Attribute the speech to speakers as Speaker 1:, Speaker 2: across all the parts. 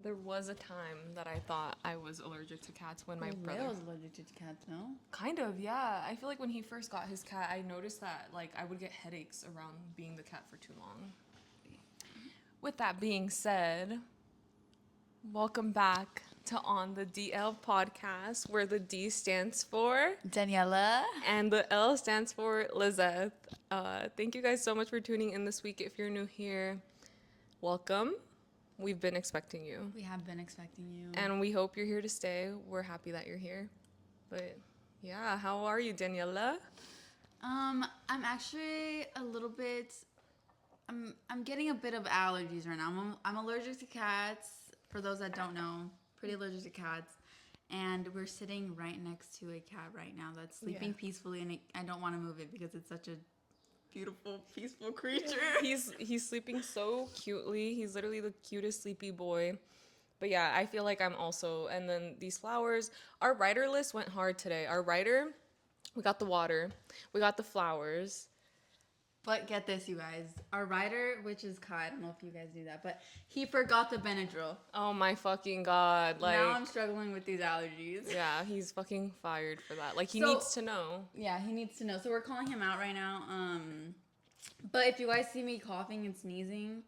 Speaker 1: There was a time that I thought I was allergic to cats when my
Speaker 2: Well,
Speaker 1: brother.
Speaker 2: Leo's allergic to cats, no?
Speaker 1: Kind of, yeah. I feel like when he first got his cat, I noticed that like I would get headaches around being the cat for too long. With that being said, welcome back to On the DL podcast, where the D stands for
Speaker 2: Daniella.
Speaker 1: and the L stands for Lizeth. Thank you guys so much for tuning in this week. If you're new here, welcome. We've been expecting you.
Speaker 2: We have been expecting you.
Speaker 1: And we hope you're here to stay. We're happy that you're here. But yeah, how are you, Daniella?
Speaker 2: I'm actually a little bit. I'm getting a bit of allergies right now. I'm allergic to cats. For those that don't know, pretty allergic to cats. And we're sitting right next to a cat right now that's sleeping
Speaker 1: Yeah.
Speaker 2: peacefully, and I don't want to move it because it's such a beautiful, peaceful creature.
Speaker 1: He's sleeping so cutely. He's literally the cutest sleepy boy. But yeah, I feel like I'm also. And then these flowers. Our writer list went hard today. Our writer, we got the water, we got the flowers.
Speaker 2: But get this, you guys. Our writer, which is Kai, I don't know if you guys do that, but he forgot the Benadryl.
Speaker 1: Oh my fucking god! Like
Speaker 2: Now I'm struggling with these allergies.
Speaker 1: yeah, he's fucking fired for that. Like he
Speaker 2: So-
Speaker 1: needs to know.
Speaker 2: Yeah, he needs to know. So we're calling him out right now. But if you guys see me coughing and sneezing,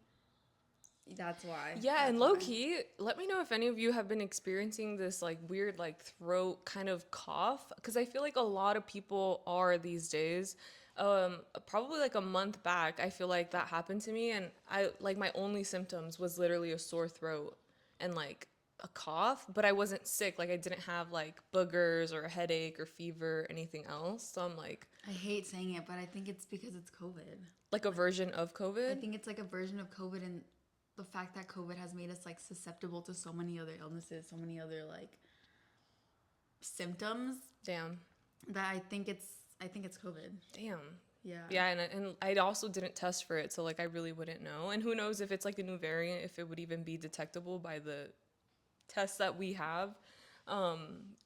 Speaker 2: that's why.
Speaker 1: Yeah,
Speaker 2: That's
Speaker 1: and
Speaker 2: why.
Speaker 1: low key, let me know if any of you have been experiencing this like weird like throat kind of cough because I feel like a lot of people are these days. Probably like a month back, I feel like that happened to me, and I like my only symptoms was literally a sore throat and like a cough, but I wasn't sick. Like I didn't have like boogers or a headache or fever or anything else. So I'm
Speaker 2: I hate saying it, but I think it's because it's COVID.
Speaker 1: like a version of
Speaker 2: I
Speaker 1: COVID.
Speaker 2: think it's like a version of COVID, and the fact that COVID has made us like susceptible to so many other illnesses, so many other like symptoms
Speaker 1: Damn.
Speaker 2: that I think it's COVID.
Speaker 1: Damn.
Speaker 2: Yeah.
Speaker 1: Yeah, and I also didn't test for it, so like I really wouldn't know. And who knows if it's like a new variant, if it would even be detectable by the tests that we have. But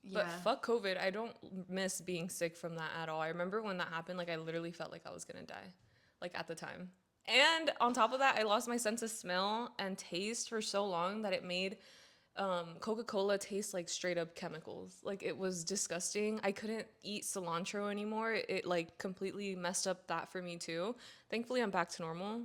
Speaker 2: Yeah.
Speaker 1: fuck COVID, I don't miss being sick from that at all. I remember when that happened, like I literally felt like I was gonna die, like at the time. And on top of that, I lost my sense of smell and taste for so long that it made Coca-Cola tastes like straight up chemicals. Like it was disgusting. I couldn't eat cilantro anymore. It like completely messed up that for me too. Thankfully, I'm back to normal.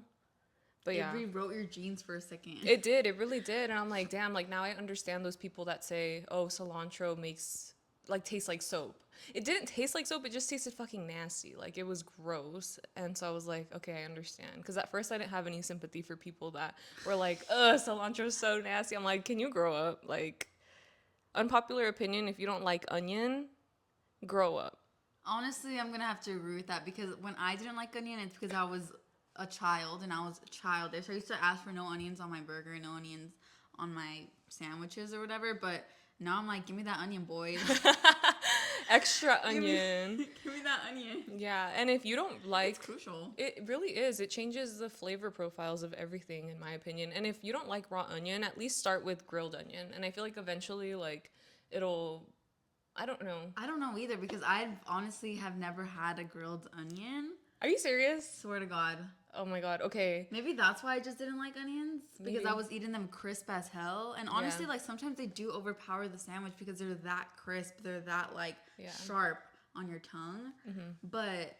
Speaker 1: But yeah,
Speaker 2: It rewrote your genes for a second.
Speaker 1: it did. It really did. And I'm like, damn, like now I understand those people that say, oh, cilantro makes like tastes like soap. It didn't taste like soap. It just tasted fucking nasty. Like it was gross. And so I was like, okay, I understand. Because at first I didn't have any sympathy for people that were like, ugh, cilantro's so nasty. I'm like, can you grow up? Like, unpopular opinion, if you don't like onion, grow up.
Speaker 2: Honestly, I'm gonna have to agree with that because when I didn't like onion, it's because I was a child and I was childish. I used to ask for no onions on my burger, no onions on my sandwiches or whatever. But now I'm like, give me that onion, boys.
Speaker 1: Extra
Speaker 2: Give me-
Speaker 1: onion.
Speaker 2: give me that onion.
Speaker 1: Yeah, and if you don't like,
Speaker 2: It's crucial.
Speaker 1: it really is. It changes the flavor profiles of everything, in my opinion. And if you don't like raw onion, at least start with grilled onion. And I feel like eventually, like, it'll, I don't know.
Speaker 2: I don't know either because I honestly have never had a grilled onion.
Speaker 1: Are you serious?
Speaker 2: Swear to God.
Speaker 1: Oh my God. Okay.
Speaker 2: Maybe that's why I just didn't like onions because
Speaker 1: Maybe.
Speaker 2: I was eating them crisp as hell. And honestly,
Speaker 1: Yeah.
Speaker 2: like sometimes they do overpower the sandwich because they're that crisp, they're that like
Speaker 1: Yeah.
Speaker 2: sharp on your tongue. But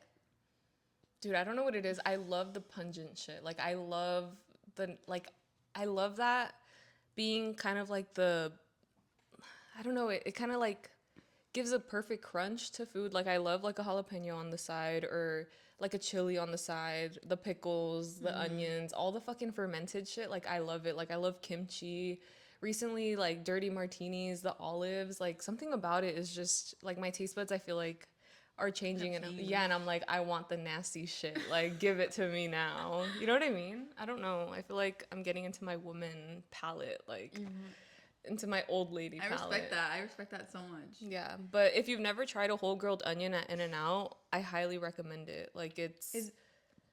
Speaker 1: Dude, I don't know what it is. I love the pungent shit. Like, I love that being kind of like I don't know, it kind of like gives a perfect crunch to food. Like I love like a jalapeno on the side or like a chili on the side, the pickles, the onions, all the fucking fermented shit. Like I love it. Like I love kimchi. Recently, like dirty martinis, the olives, like something about it is just like my taste buds I feel like are changing and
Speaker 2: changed.
Speaker 1: yeah, and I'm like I want the nasty shit. Like give it to me now. You know what I mean? I don't know. I feel like I'm getting into my woman palette, like into my old lady
Speaker 2: I
Speaker 1: palette.
Speaker 2: respect that. I respect that so much.
Speaker 1: Yeah, but if you've never tried a whole grilled onion at In-N-Out, I highly recommend it. Like
Speaker 2: Does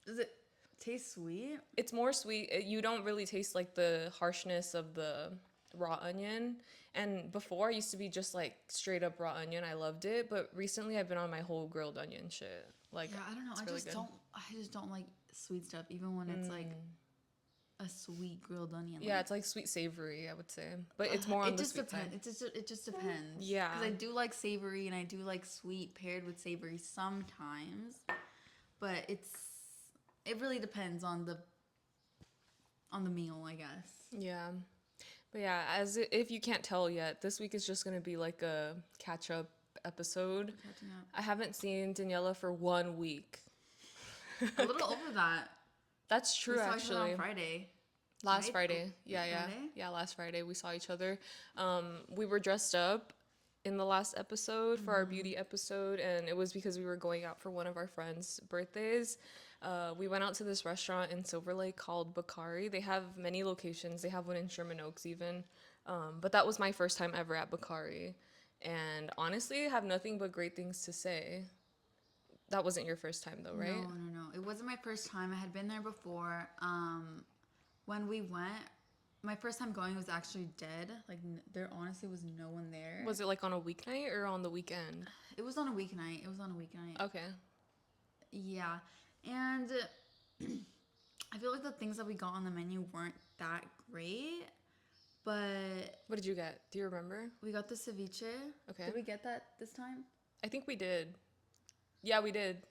Speaker 2: it taste sweet?
Speaker 1: it's more sweet. You don't really taste like the harshness of the raw onion. And before I used to be just like straight up raw onion. I loved it, but recently I've been on my whole grilled onion shit. Like
Speaker 2: Yeah, I don't know.
Speaker 1: it's
Speaker 2: I
Speaker 1: really
Speaker 2: just
Speaker 1: good.
Speaker 2: don't. I just don't like sweet stuff, even when it's like a sweet grilled onion.
Speaker 1: Yeah,
Speaker 2: Like,
Speaker 1: it's like sweet savory, I would say, but it's more on
Speaker 2: it
Speaker 1: the
Speaker 2: just
Speaker 1: sweet
Speaker 2: depends.
Speaker 1: side.
Speaker 2: It just depends.
Speaker 1: Yeah.
Speaker 2: Because I do like savory and I do like sweet paired with savory sometimes, but it really depends on the meal, I guess.
Speaker 1: Yeah. But yeah, if you can't tell yet, this week is just gonna be like a catch up episode.
Speaker 2: Catching up.
Speaker 1: I haven't seen Daniela for 1 week.
Speaker 2: A little over that.
Speaker 1: That's
Speaker 2: We
Speaker 1: true,
Speaker 2: saw each other on
Speaker 1: actually.
Speaker 2: Friday.
Speaker 1: Last
Speaker 2: Right?
Speaker 1: Friday. Yeah, yeah.
Speaker 2: Friday?
Speaker 1: Yeah, last Friday we saw each other. We were dressed up in the last episode for our beauty episode, and it was because we were going out for one of our friends' birthdays. We went out to this restaurant in Silver Lake called Bakari. They have many locations. They have one in Sherman Oaks even. But that was my first time ever at Bakari. And honestly, I have nothing but great things to say. That wasn't your first time though, right?
Speaker 2: No. It wasn't my first time. I had been there before. When we went, my first time going was actually dead. Like there honestly was no one there.
Speaker 1: Was it like on a weeknight or on the weekend?
Speaker 2: It was on a weeknight. It was on a weeknight.
Speaker 1: Okay.
Speaker 2: Yeah. And I feel like the things that we got on the menu weren't that great, but
Speaker 1: What did you get? Do you remember?
Speaker 2: we got the ceviche.
Speaker 1: Okay.
Speaker 2: Did we get that this time?
Speaker 1: I think we did. Yeah, we did.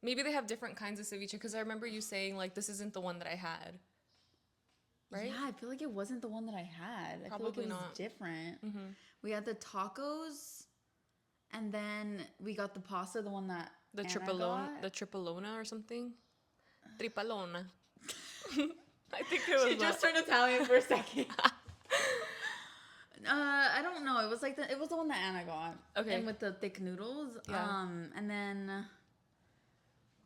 Speaker 1: Maybe they have different kinds of ceviche because I remember you saying like this isn't the one that I had. Right?
Speaker 2: Yeah, I feel like it wasn't the one that I had. I feel
Speaker 1: Probably
Speaker 2: like it was
Speaker 1: not.
Speaker 2: different. We had the tacos, and then we got the pasta, the one that
Speaker 1: The
Speaker 2: Anna
Speaker 1: tripolona,
Speaker 2: got.
Speaker 1: the tripolona or something. Tripolona. I think it was.
Speaker 2: She just turned Italian for a second. I don't know. It was like it was the one that Anna got.
Speaker 1: Okay.
Speaker 2: And with the thick noodles.
Speaker 1: Yeah.
Speaker 2: And then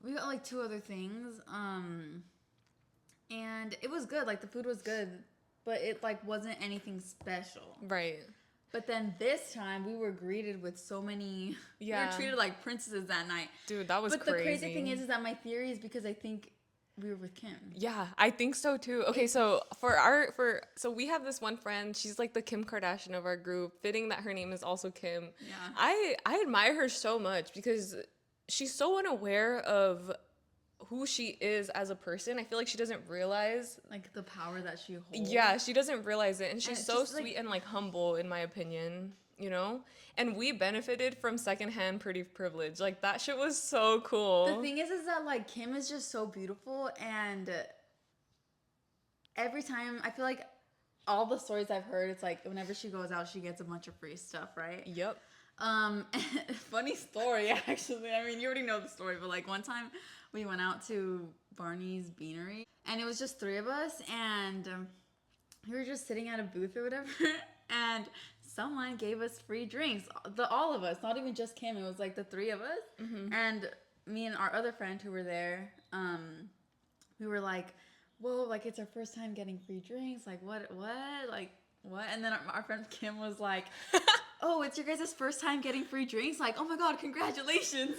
Speaker 2: we got like two other things. And it was good. Like the food was good, but it like wasn't anything special.
Speaker 1: Right.
Speaker 2: But then this time we were greeted with so many.
Speaker 1: Yeah.
Speaker 2: We were treated like princesses that night.
Speaker 1: Dude, that was
Speaker 2: But
Speaker 1: crazy.
Speaker 2: the crazy thing is that my theory is because I think we were with Kim.
Speaker 1: Yeah, I think so too. Okay, so so we have this one friend. She's like the Kim Kardashian of our group. Fitting that her name is also Kim.
Speaker 2: Yeah.
Speaker 1: I admire her so much because she's so unaware of who she is as a person. I feel like she doesn't realize.
Speaker 2: Like the power that she holds.
Speaker 1: Yeah, she doesn't realize it, and she's
Speaker 2: it's
Speaker 1: so
Speaker 2: just, like-
Speaker 1: sweet and like humble, in my opinion. You know, and we benefited from secondhand pretty privilege. Like that shit was so cool.
Speaker 2: The thing is that like Kim is just so beautiful, and every time I feel like all the stories I've heard, it's like whenever she goes out, she gets a bunch of free stuff, right?
Speaker 1: Yep.
Speaker 2: Funny story actually. I mean, you already know the story, but like one time we went out to Barney's Beanery, and it was just three of us, and we were just sitting at a booth or whatever, and someone gave us free drinks. All of us, not even just Kim. It was like the three of us, and me and our other friend who were there. We were like, "Whoa! Like it's our first time getting free drinks. Like what? Like what?" And then our friend Kim was like, "Oh, it's your guys' first time getting free drinks. Like, oh my god, congratulations!"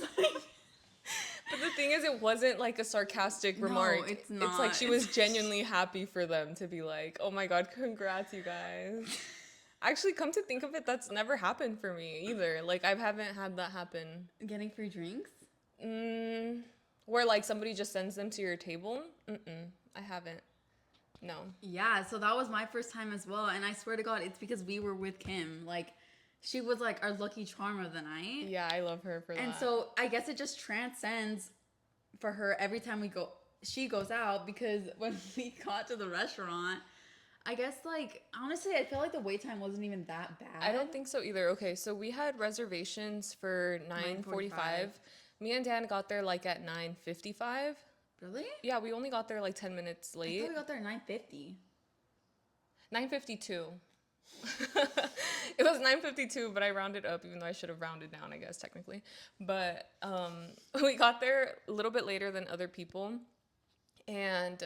Speaker 1: But the thing is, it wasn't like a sarcastic remark.
Speaker 2: it's
Speaker 1: It's like
Speaker 2: not.
Speaker 1: she was genuinely happy for them to be like, "Oh my god, congrats, you guys." Actually, come to think of it, that's never happened for me either. Like, I haven't had that happen.
Speaker 2: Getting free drinks?
Speaker 1: Where like somebody just sends them to your table. I haven't. No.
Speaker 2: Yeah, so that was my first time as well, and I swear to God, it's because we were with Kim. Like, she was like our lucky charm of the night.
Speaker 1: Yeah, I love her for that.
Speaker 2: And so I guess it just transcends for her every time we go. She goes out, because when we got to the restaurant, I guess like honestly, I feel like the wait time wasn't even that bad.
Speaker 1: I don't think so either. Okay, so we had reservations for 9:45. Me and Dan got there like at 9:55.
Speaker 2: Really?
Speaker 1: Yeah, we only got there like 10 minutes
Speaker 2: I
Speaker 1: late.
Speaker 2: thought we got there at 9:50.
Speaker 1: 9:52. It was 9:52, but I rounded up, even though I should have rounded down, I guess, technically. But we got there a little bit later than other people. And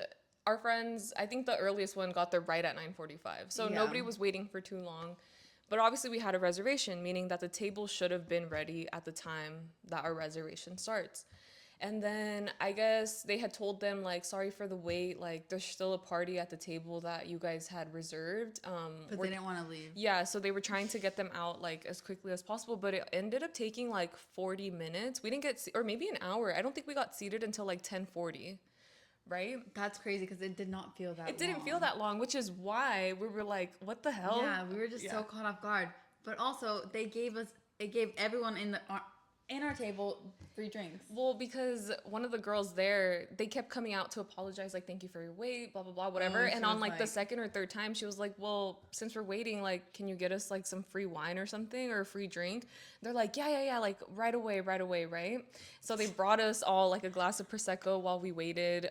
Speaker 1: our friends, I think the earliest one got there right at 9:45. So
Speaker 2: Yeah.
Speaker 1: nobody was waiting for too long. But obviously we had a reservation, meaning that the table should have been ready at the time that our reservation starts. And then I guess they had told them, like, sorry for the wait. Like, there's still a party at the table that you guys had reserved.
Speaker 2: But they didn't want to leave.
Speaker 1: Yeah, so they were trying to get them out, like, as quickly as possible. But it ended up taking, like, 40 minutes. We didn't get, or maybe an hour. I don't think we got seated until, like, 10:40. right?
Speaker 2: That's crazy because it did not feel that
Speaker 1: It didn't feel
Speaker 2: long.
Speaker 1: that long, which is why we were like, what the hell?
Speaker 2: Yeah, we were just so caught off guard. But also, it gave everyone in our table free drinks.
Speaker 1: Well, because one of the girls there, they kept coming out to apologize, like, thank you for your wait, blah, blah, blah, whatever.
Speaker 2: She
Speaker 1: And on,
Speaker 2: was
Speaker 1: like, the
Speaker 2: like-
Speaker 1: second or third time, she was like, well, since we're waiting, like, can you get us, like, some free wine or something or a free drink? They're like, yeah, like, right away, right? So they brought us all, like, a glass of Prosecco while we waited.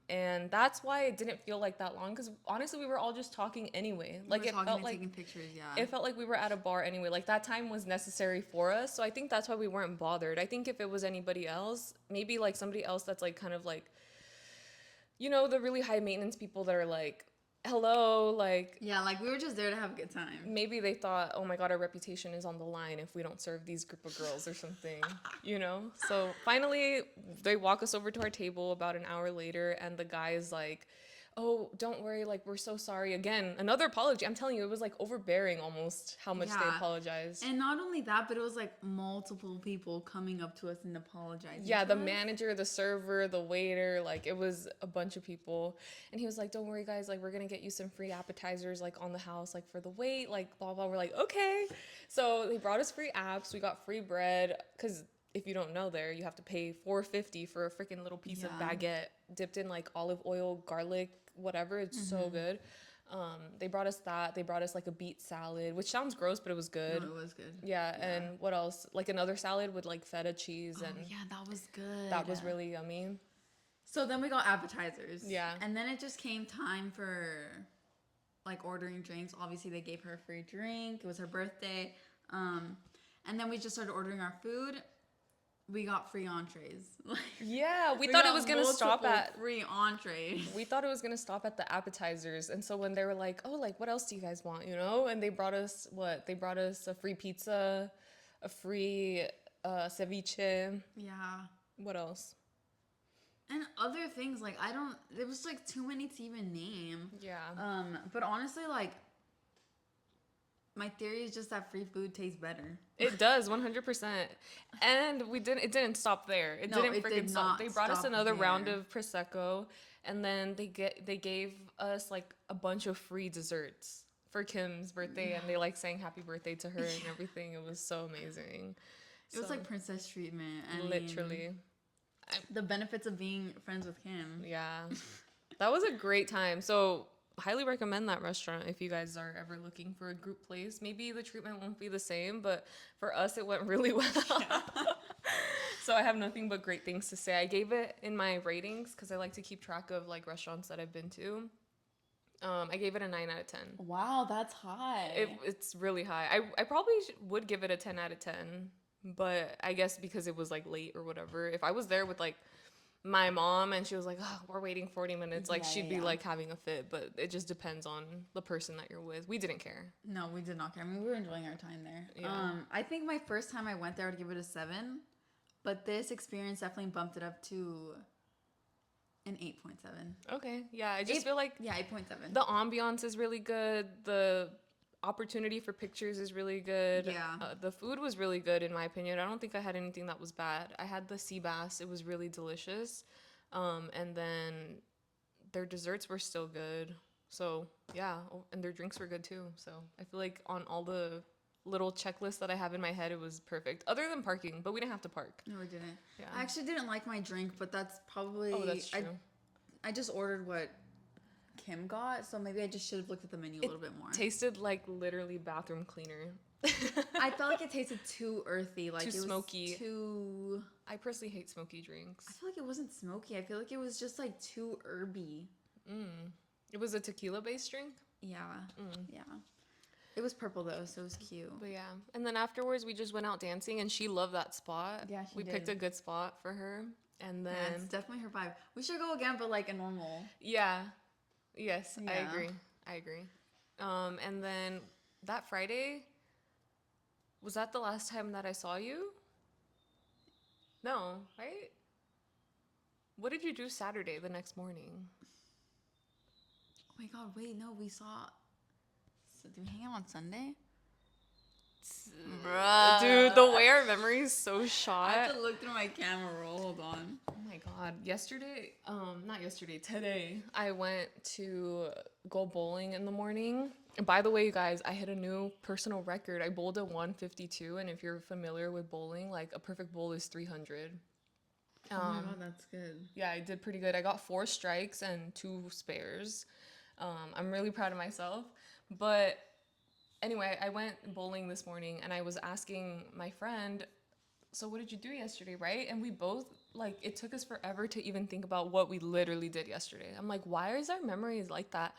Speaker 1: And that's why it didn't feel like that long, because honestly, we were all just talking anyway.
Speaker 2: We
Speaker 1: Like,
Speaker 2: were
Speaker 1: it
Speaker 2: talking
Speaker 1: felt
Speaker 2: and
Speaker 1: like
Speaker 2: taking pictures, yeah.
Speaker 1: it felt like we were at a bar anyway. Like, that time was necessary for us. So I think that's why we weren't bothered. I think if it was anybody else, maybe like somebody else that's like kind of like, you know, the really high maintenance people that are like, hello, like,
Speaker 2: Yeah, like we were just there to have a good time.
Speaker 1: maybe they thought, oh my God, our reputation is on the line if we don't serve these group of girls or something, you know? So finally, they walk us over to our table about an hour later, and the guy is like, oh, don't worry, like, we're so sorry. Again, another apology. I'm telling you, it was like overbearing almost how much they
Speaker 2: Yeah.
Speaker 1: apologized.
Speaker 2: And not only that, but it was like multiple people coming up to us and apologizing.
Speaker 1: Yeah,
Speaker 2: to
Speaker 1: the
Speaker 2: us.
Speaker 1: manager, the server, the waiter, like, it was a bunch of people. And he was like, don't worry, guys, like, we're gonna get you some free appetizers, like, on the house, like, for the wait, like, blah, blah. We're like, okay. So they brought us free apps. We got free bread, because if you don't know there, you have to pay $4.50 for a freaking little piece of
Speaker 2: Yeah.
Speaker 1: baguette dipped in, like, olive oil, garlic, whatever. It's so good. They brought us that. They brought us, like, a beet salad, which sounds gross, but it was good.
Speaker 2: No, it was good.
Speaker 1: Yeah, and what else? Like, another salad with, like, feta cheese, and
Speaker 2: Oh, yeah, that was good.
Speaker 1: that was really yummy.
Speaker 2: So then we got appetizers.
Speaker 1: Yeah.
Speaker 2: And then it just came time for like ordering drinks. Obviously they gave her a free drink. It was her birthday. And then we just started ordering our food. We got free entrees.
Speaker 1: Yeah, we thought it
Speaker 2: got
Speaker 1: was gonna stop
Speaker 2: multiple
Speaker 1: at.
Speaker 2: free entrees.
Speaker 1: We thought it was gonna stop at the appetizers, and so when they were like, "Oh, like what else do you guys want?" You know, and they brought us what? They brought us a free pizza, a free ceviche.
Speaker 2: Yeah.
Speaker 1: What else?
Speaker 2: And other things like it was like too many to even name.
Speaker 1: Yeah.
Speaker 2: But honestly, like my theory is just that free food tastes better.
Speaker 1: It does 100%. And it didn't stop there. It
Speaker 2: No,
Speaker 1: didn't
Speaker 2: it
Speaker 1: freaking
Speaker 2: did
Speaker 1: stop.
Speaker 2: not
Speaker 1: They brought us
Speaker 2: stop
Speaker 1: another round
Speaker 2: there.
Speaker 1: of prosecco, and then they gave us like a bunch of free desserts for Kim's birthday, and they like sang happy birthday to her and everything. It was so amazing.
Speaker 2: It was like princess treatment. I mean,
Speaker 1: Literally.
Speaker 2: the benefits of being friends with Kim.
Speaker 1: Yeah. That was a great time. So highly recommend that restaurant if you guys are ever looking for a group place. Maybe the treatment won't be the same, but for us it went really well. So I have nothing but great things to say. I gave it in my ratings because I like to keep track of like restaurants that I've been to. I gave it a 9 out of 10.
Speaker 2: Wow, that's high.
Speaker 1: It's really high. I probably would give it a 10 out of 10, but I guess because it was like late or whatever. If I was there with like my mom and she was like, oh, we're waiting 40 minutes, like she'd be like having a fit, but it just depends on the person that you're with. We didn't care.
Speaker 2: No, we did not care. I mean, we were enjoying our time there.
Speaker 1: Yeah.
Speaker 2: I think my first time I went there, I would give it a 7, but this experience definitely bumped it up to an 8.7.
Speaker 1: Okay, yeah, I just feel like
Speaker 2: Yeah, 8.7.
Speaker 1: the ambiance is really good. The opportunity for pictures is really good.
Speaker 2: Yeah.
Speaker 1: The food was really good in my opinion. I don't think I had anything that was bad. I had the sea bass. It was really delicious. And then their desserts were still good. So, yeah, and their drinks were good too. So, I feel like on all the little checklists that I have in my head, it was perfect. Other than parking, but we didn't have to park.
Speaker 2: No, we didn't.
Speaker 1: Yeah.
Speaker 2: I actually didn't like my drink, but that's probably...
Speaker 1: Oh, that's true.
Speaker 2: I just ordered what Kim got, so maybe I just should have looked at the menu a little bit more.
Speaker 1: Tasted like literally bathroom cleaner.
Speaker 2: I felt like it tasted too earthy, like
Speaker 1: Too
Speaker 2: it was
Speaker 1: smoky.
Speaker 2: too...
Speaker 1: I personally hate smoky drinks.
Speaker 2: I feel like it wasn't smoky. I feel like it was just like too herby.
Speaker 1: It was a tequila based drink.
Speaker 2: Yeah, yeah. It was purple though, so it was cute.
Speaker 1: But yeah, and then afterwards we just went out dancing, and she loved that spot.
Speaker 2: Yeah, she
Speaker 1: we picked
Speaker 2: did.
Speaker 1: a good spot for her, and then
Speaker 2: Yeah, it's definitely her vibe. We should go again, but like a normal.
Speaker 1: yeah, yes, I
Speaker 2: Yeah.
Speaker 1: agree. And then that Friday, was that the last time that I saw you? No, right? What did you do Saturday the next morning?
Speaker 2: Oh my god, wait, no, we saw... So did we hang out on Sunday?
Speaker 1: Dude, the
Speaker 2: Bruh.
Speaker 1: way our memory is so
Speaker 2: I
Speaker 1: shot.
Speaker 2: have to look through my camera roll. Hold on.
Speaker 1: Oh my god. Not yesterday, today, I went to go bowling in the morning. And by the way, you guys, I hit a new personal record. I bowled a 152, and if you're familiar with bowling, like a perfect bowl is 300.
Speaker 2: Oh my god, that's good.
Speaker 1: Yeah, I did pretty good. I got 4 strikes and 2 spares. I'm really proud of myself. But anyway, I went bowling this morning and I was asking my friend, so what did you do yesterday, right? And we both, like, it took us forever to even think about what we literally did yesterday. I'm like, why is our memories like that?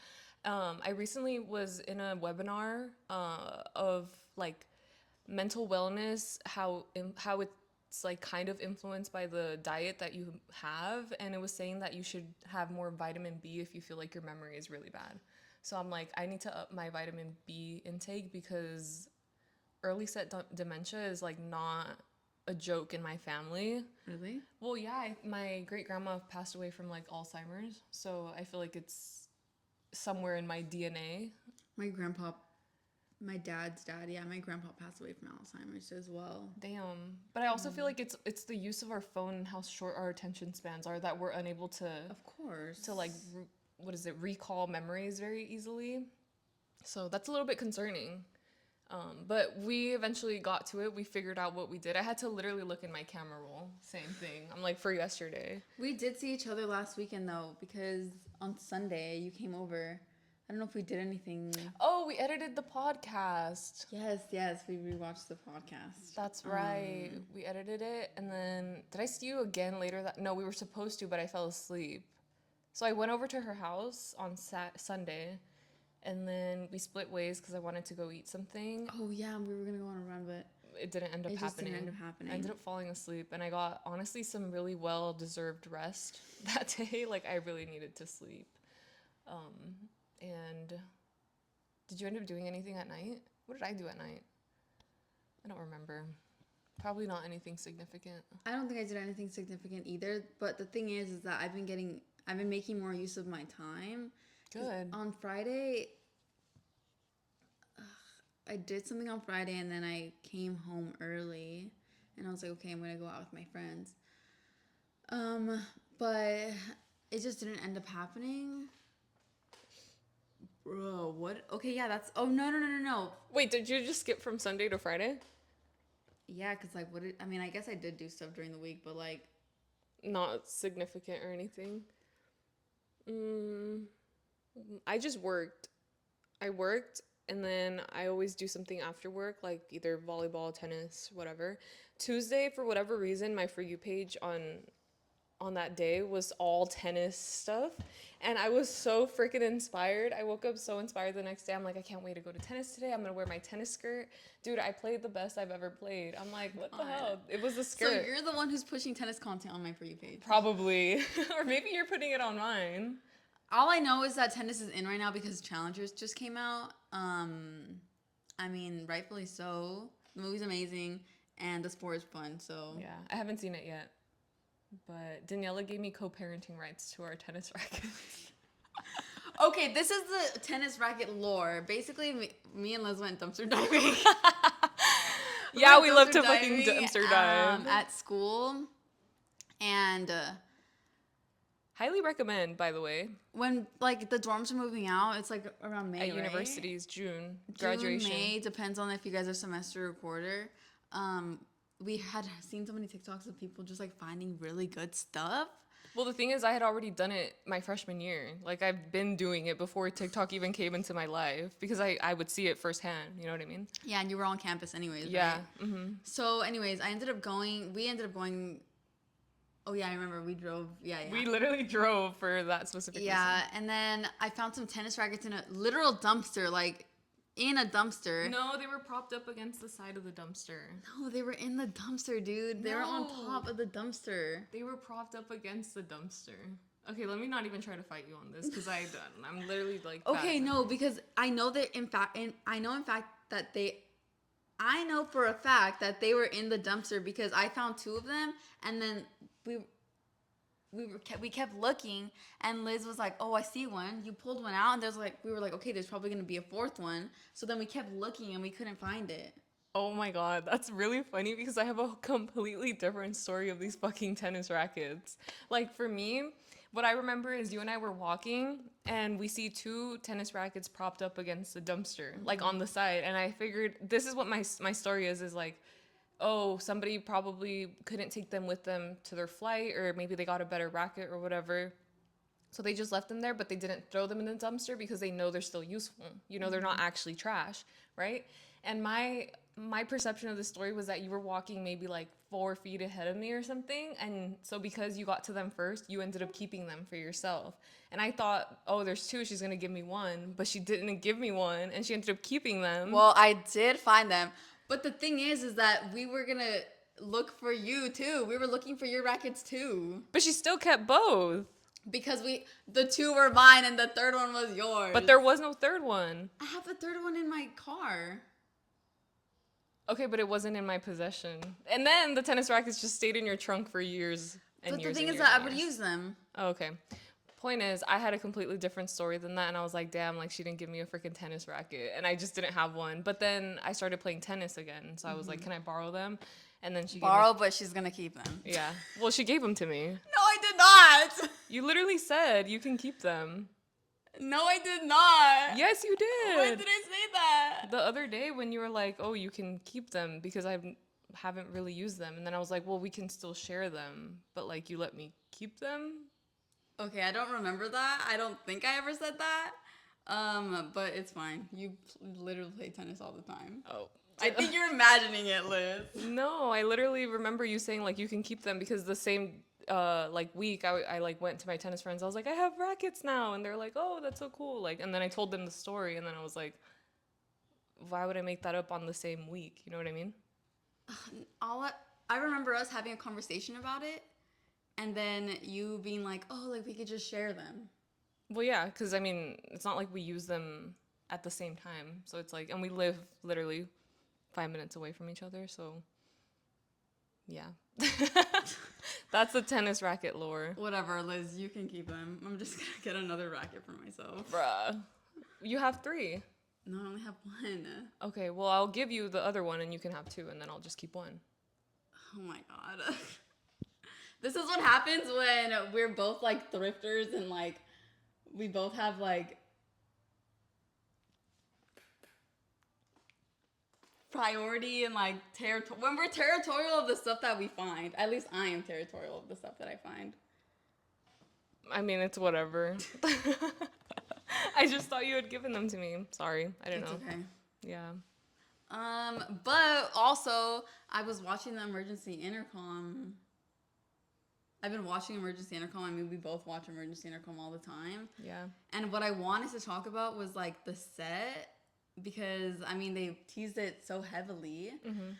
Speaker 1: I recently was in a webinar of like mental wellness, how it's like kind of influenced by the diet that you have, and it was saying that you should have more vitamin B if you feel like your memory is really bad. So I'm like, I need to up my vitamin B intake because early set dementia is like not a joke in my family.
Speaker 2: Really?
Speaker 1: Well, yeah, my great grandma passed away from like Alzheimer's, so I feel like it's somewhere in my DNA.
Speaker 2: My grandpa, my dad's dad, yeah, my grandpa passed away from Alzheimer's as well.
Speaker 1: Damn. But I also feel like it's the use of our phone and how short our attention spans are that we're unable to
Speaker 2: Of course.
Speaker 1: like recall memories very easily. So that's a little bit concerning. But we eventually got to it. We figured out what we did. I had to literally look in my camera roll. Same thing. I'm like, for yesterday.
Speaker 2: We did see each other last weekend though, because on Sunday you came over. I don't know if we did anything.
Speaker 1: Oh, we edited the podcast.
Speaker 2: Yes, we rewatched the podcast.
Speaker 1: That's right. We edited it. And then, did I see you again later that? No, we were supposed to, but I fell asleep. So I went over to her house on Sunday. And then we split ways because I wanted to go eat something.
Speaker 2: Oh yeah, we were gonna go on a run, but
Speaker 1: It didn't end up
Speaker 2: it just
Speaker 1: happening.
Speaker 2: didn't end up happening.
Speaker 1: I ended up falling asleep, and I got honestly some really well-deserved rest that day. Like I really needed to sleep. And did you end up doing anything at night? What did I do at night? I don't remember. Probably not anything significant.
Speaker 2: I don't think I did anything significant either. But the thing is that I've been making more use of my time.
Speaker 1: Good.
Speaker 2: On Friday, I did something on Friday and then I came home early and I was like, okay, I'm gonna go out with my friends. But it just didn't end up happening. Bro, what? Okay, yeah, that's. Oh no.
Speaker 1: Wait, did you just skip from Sunday to Friday?
Speaker 2: Yeah, cause like, I mean, I guess I did do stuff during the week, but like,
Speaker 1: Not significant or anything. I just worked. I worked, and then I always do something after work, like either volleyball, tennis, whatever. Tuesday, for whatever reason, my For You page on that day was all tennis stuff, and I was so freaking inspired. I woke up so inspired the next day. I'm like, I can't wait to go to tennis today. I'm gonna wear my tennis skirt. Dude, I played the best I've ever played. I'm like, what the hell? It was a
Speaker 2: so
Speaker 1: skirt.
Speaker 2: you're the one who's pushing tennis content on my For You page.
Speaker 1: Probably. Or maybe you're putting it on mine.
Speaker 2: All I know is that tennis is in right now because Challengers just came out. I mean, rightfully so. The movie's amazing, and the sport is fun. So
Speaker 1: Yeah, I haven't seen it yet. But Daniella gave me co-parenting rights to our tennis rackets.
Speaker 2: okay, this is the tennis racket lore. Basically, me and Liz went dumpster diving.
Speaker 1: Yeah, we love
Speaker 2: dumpster
Speaker 1: to fucking
Speaker 2: diving,
Speaker 1: dumpster dive.
Speaker 2: at school, and
Speaker 1: Highly recommend, by the way.
Speaker 2: when like the dorms are moving out, it's like around May,
Speaker 1: At
Speaker 2: right?
Speaker 1: universities, June,
Speaker 2: June,
Speaker 1: graduation.
Speaker 2: May, depends on if you guys are semester or quarter. We had seen so many TikToks of people just like finding really good stuff.
Speaker 1: Well, the thing is, I had already done it my freshman year. Like, I've been doing it before TikTok even came into my life because I would see it firsthand. You know what I mean?
Speaker 2: Yeah, and you were on campus anyways,
Speaker 1: Yeah.
Speaker 2: right?
Speaker 1: Mm-hmm.
Speaker 2: So anyways, we ended up going. Oh yeah, I remember we drove. Yeah.
Speaker 1: We literally drove for that specific
Speaker 2: Yeah, and then I found some tennis rackets in a literal dumpster, like in a dumpster.
Speaker 1: reason. No, they were propped up against the side of the dumpster.
Speaker 2: No, they were in the dumpster, dude. They were on
Speaker 1: No.
Speaker 2: top of the dumpster.
Speaker 1: They were propped up against the dumpster. Okay, let me not even try to fight you on this because I'm literally like.
Speaker 2: Okay,
Speaker 1: bad.
Speaker 2: no, because I know that I know for a fact that they were in the dumpster because I found 2 of them, and then we kept looking, and Liz was like, "Oh, I see one." You pulled one out, and we were like, "Okay, there's probably gonna be a 4th one." So then we kept looking, and we couldn't find it.
Speaker 1: Oh my God, that's really funny because I have a completely different story of these fucking tennis rackets. Like for me, what I remember is you and I were walking and we see two tennis rackets propped up against the dumpster, like on the side. And I figured this is what my story is like, oh, somebody probably couldn't take them with them to their flight, or maybe they got a better racket or whatever. So they just left them there, but they didn't throw them in the dumpster because they know they're still useful. You know, they're not actually trash, right? And my perception of the story was that you were walking maybe like 4 feet ahead of me or something, and so because you got to them first, you ended up keeping them for yourself. And I thought, oh, there's two, she's gonna give me one, but she didn't give me one, and she ended up keeping them.
Speaker 2: Well, I did find them, but the thing is that we were gonna look for you too. We were looking for your rackets too.
Speaker 1: But she still kept both.
Speaker 2: Because the two were mine and the third one was yours.
Speaker 1: But there was no third one.
Speaker 2: I have the third one in my car.
Speaker 1: Okay, but it wasn't in my possession. And then the tennis rackets just stayed in your trunk for years and
Speaker 2: But
Speaker 1: years.
Speaker 2: the thing
Speaker 1: and
Speaker 2: is
Speaker 1: years
Speaker 2: that
Speaker 1: and
Speaker 2: I would
Speaker 1: years.
Speaker 2: use them.
Speaker 1: Oh, okay. Point is, I had a completely different story than that, and I was like, damn, like she didn't give me a freaking tennis racket, and I just didn't have one. But then I started playing tennis again, so I was like, can I borrow them? And then she
Speaker 2: Borrow,
Speaker 1: gave me,
Speaker 2: but she's gonna keep them.
Speaker 1: yeah. Well, she gave them to me.
Speaker 2: No, I did not.
Speaker 1: You literally said you can keep them.
Speaker 2: No, I did not.
Speaker 1: Yes, you
Speaker 2: When
Speaker 1: did.
Speaker 2: did I say that?
Speaker 1: The other day when you were like, oh, you can keep them because I haven't really used them, and then I was like, well, we can still share them, but like you let me keep them.
Speaker 2: Okay, I don't remember that. I don't think I ever said that. But it's fine. You literally play tennis all the time.
Speaker 1: Oh.
Speaker 2: I think you're imagining it, Liz.
Speaker 1: No, I literally remember you saying like you can keep them because the same like week I like went to my tennis friends. I was like, I have rackets now, and they're like, oh, that's so cool. Like, and then I told them the story, and then I was like, why would I make that up on the same week? You know what I mean?
Speaker 2: I remember us having a conversation about it, and then you being like, oh, like we could just share them.
Speaker 1: Well, yeah, because I mean, it's not like we use them at the same time, so it's like, and we live literally 5 minutes away from each other, so yeah. That's the tennis racket lore.
Speaker 2: Whatever, Liz, you can keep them. I'm just gonna get another racket for myself.
Speaker 1: Bruh. You have 3.
Speaker 2: No, I only have one.
Speaker 1: Okay, well, I'll give you the other one and you can have 2, and then I'll just keep one.
Speaker 2: Oh my god. This is what happens when we're both like thrifters and like we both have like priority and like when we're territorial of the stuff that we find. At least I am territorial of the stuff that I find.
Speaker 1: I mean, it's whatever. I just thought you had given them to me. Sorry, I didn't know.
Speaker 2: It's okay.
Speaker 1: Yeah.
Speaker 2: But also I was watching the Emergency Intercom. I've been watching Emergency Intercom. I mean, we both watch Emergency Intercom all the time.
Speaker 1: Yeah.
Speaker 2: And what I wanted to talk about was like the set, because I mean they teased it so heavily.
Speaker 1: Mm-hmm.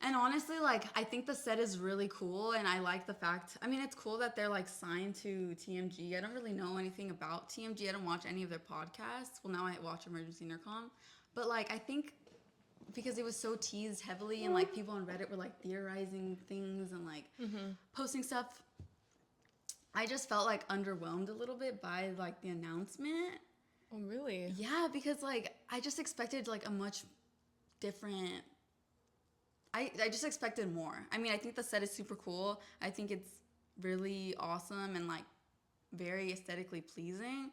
Speaker 2: And honestly, like I think the set is really cool, and I like the fact, I mean, it's cool that they're like signed to TMG. I don't really know anything about TMG. I don't watch any of their podcasts. Well, now I watch Emergency Intercom. But like I think because it was so teased heavily, and like people on Reddit were like theorizing things and like posting stuff, I just felt like underwhelmed a little bit by like the announcement.
Speaker 1: Oh, really?
Speaker 2: Yeah, because like I just expected like a much different. I just expected more. I mean, I think the set is super cool. I think it's really awesome and like very aesthetically pleasing.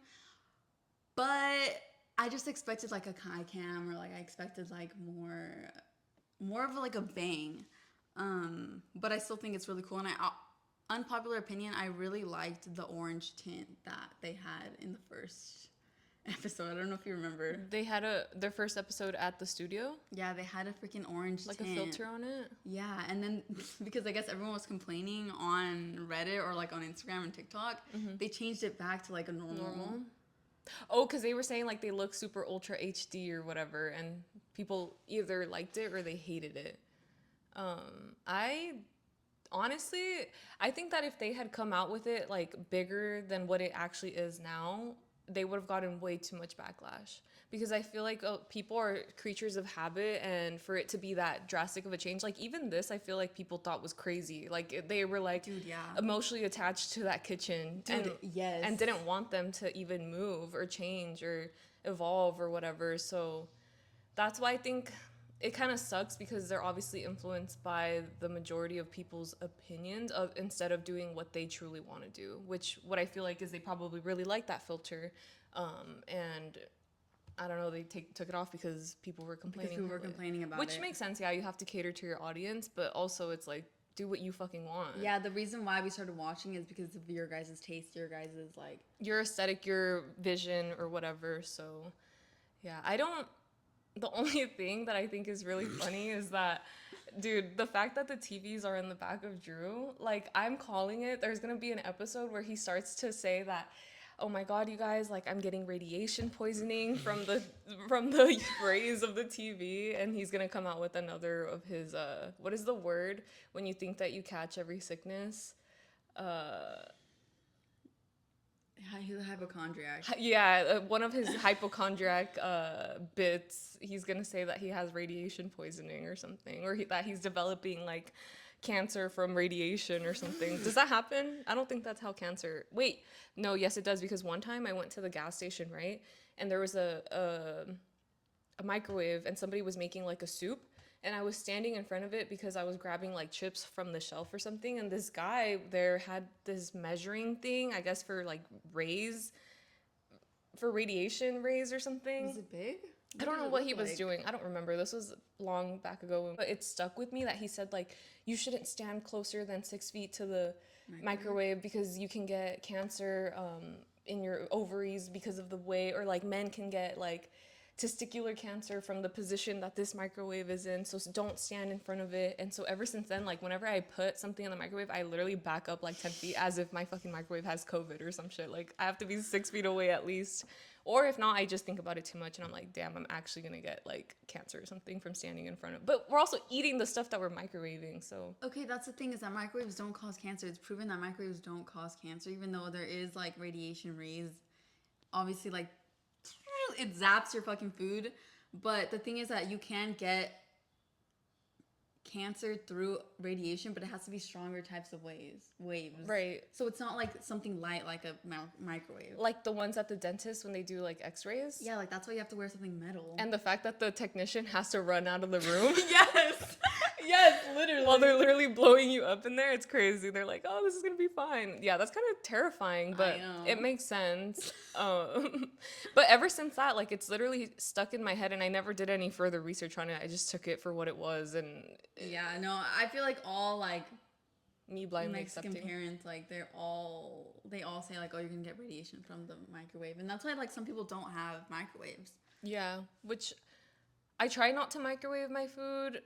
Speaker 2: But I just expected like a high cam, or like I expected like more of like a bang. But I still think it's really cool, and unpopular opinion, I really liked the orange tint that they had in the first episode. I don't know if you remember.
Speaker 1: They had their first episode at the studio?
Speaker 2: Yeah, they had a freaking orange
Speaker 1: Like
Speaker 2: tint.
Speaker 1: a filter on it?
Speaker 2: Yeah, and then because I guess everyone was complaining on Reddit or like on Instagram and TikTok, they changed it back to like a normal.
Speaker 1: Oh, because they were saying like they look super ultra HD or whatever, and people either liked it or they hated it. I honestly, I think that if they had come out with it like bigger than what it actually is now, they would have gotten way too much backlash, because I feel like people are creatures of habit, and for it to be that drastic of a change, like even this, I feel like people thought was crazy. Like they were like,
Speaker 2: Dude, yeah.
Speaker 1: emotionally attached to that kitchen.
Speaker 2: Dude, yes.
Speaker 1: And didn't want them to even move or change or evolve or whatever. So that's why I think it kind of sucks because they're obviously influenced by the majority of people's opinions of instead of doing what they truly want to do, which what I feel like is they probably really like that filter, and I don't know, they took it off because people were complaining.
Speaker 2: Because people were complaining about
Speaker 1: which
Speaker 2: it.
Speaker 1: makes sense. Yeah, you have to cater to your audience, but also it's like do what you fucking want.
Speaker 2: Yeah, the reason why we started watching is because of your guys' taste, your guys' like
Speaker 1: your aesthetic, your vision, or whatever. So, yeah, I don't. The only thing that I think is really funny is that, dude, the fact that the TVs are in the back of Drew, like, I'm calling it. There's gonna be an episode where he starts to say that, oh my god, you guys, like, I'm getting radiation poisoning from the rays of the TV, and he's gonna come out with another of his what is the word when you think that you catch every sickness?
Speaker 2: he's a hypochondriac.
Speaker 1: Yeah, one of his hypochondriac bits, he's gonna say that he has radiation poisoning or something, or that he's developing like cancer from radiation or something. Does that happen? I don't think that's how cancer. Wait, no, yes, it does, because one time I went to the gas station, right, and there was a microwave, and somebody was making like a soup, and I was standing in front of it because I was grabbing like chips from the shelf or something, and this guy there had this measuring thing, I guess for like rays, for radiation rays or something.
Speaker 2: Was it big?
Speaker 1: I don't know what he was doing. I don't remember. This was long back ago, but it stuck with me that he said like you shouldn't stand closer than 6 feet to the microwave because you can get cancer in your ovaries because of the way, or like men can get like testicular cancer from the position that this microwave is in, so don't stand in front of it. And so ever since then, like whenever I put something in the microwave, I literally back up like 10 feet as if my fucking microwave has COVID or some shit. Like I have to be 6 feet away at least, or if not, I just think about it too much and I'm like, damn, I'm actually gonna get like cancer or something from standing in front of. But we're also eating the stuff that we're microwaving, so
Speaker 2: Okay, that's the thing, is that microwaves don't cause cancer. It's proven that microwaves don't cause cancer, even though there is like radiation rays. Obviously, like it zaps your fucking food, but the thing is that you can get cancer through radiation, but it has to be stronger types of waves.
Speaker 1: Right.
Speaker 2: So it's not like something light like a microwave.
Speaker 1: Like the ones at the dentist when they do like x-rays.
Speaker 2: Yeah, like that's why you have to wear something metal.
Speaker 1: And the fact that the technician has to run out of the room.
Speaker 2: Yes. Yes, literally.
Speaker 1: While they're literally blowing you up in there, it's crazy. They're like, "Oh, this is gonna be fine." Yeah, that's kind of terrifying, but it makes sense. But ever since that, like, it's literally stuck in my head, and I never did any further research on it. I just took it for what it was, and
Speaker 2: yeah, no, I feel like all like
Speaker 1: me blindly
Speaker 2: Mexican
Speaker 1: accepting.
Speaker 2: parents, like they all say like, oh, you're gonna get radiation from the microwave, and that's why like some people don't have microwaves.
Speaker 1: Yeah, which I try not to microwave my food,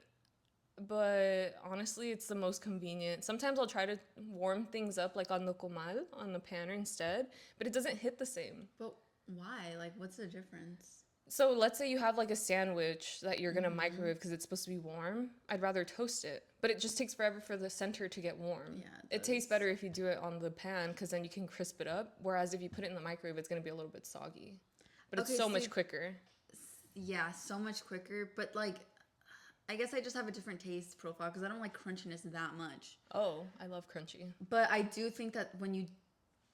Speaker 1: but honestly, it's the most convenient. Sometimes I'll try to warm things up like on the comal, on the pan instead, but it doesn't hit the same.
Speaker 2: But why? Like, what's the difference?
Speaker 1: So let's say you have like a sandwich that you're gonna microwave because it's supposed to be warm. I'd rather toast it, but it just takes forever for the center to get warm.
Speaker 2: Yeah,
Speaker 1: it tastes better if you do it on the pan because then you can crisp it up. Whereas if you put it in the microwave, it's gonna be a little bit soggy, but it's so much quicker.
Speaker 2: Yeah, so much quicker. But like, I guess I just have a different taste profile because I don't like crunchiness that much.
Speaker 1: Oh, I love crunchy.
Speaker 2: But I do think that when you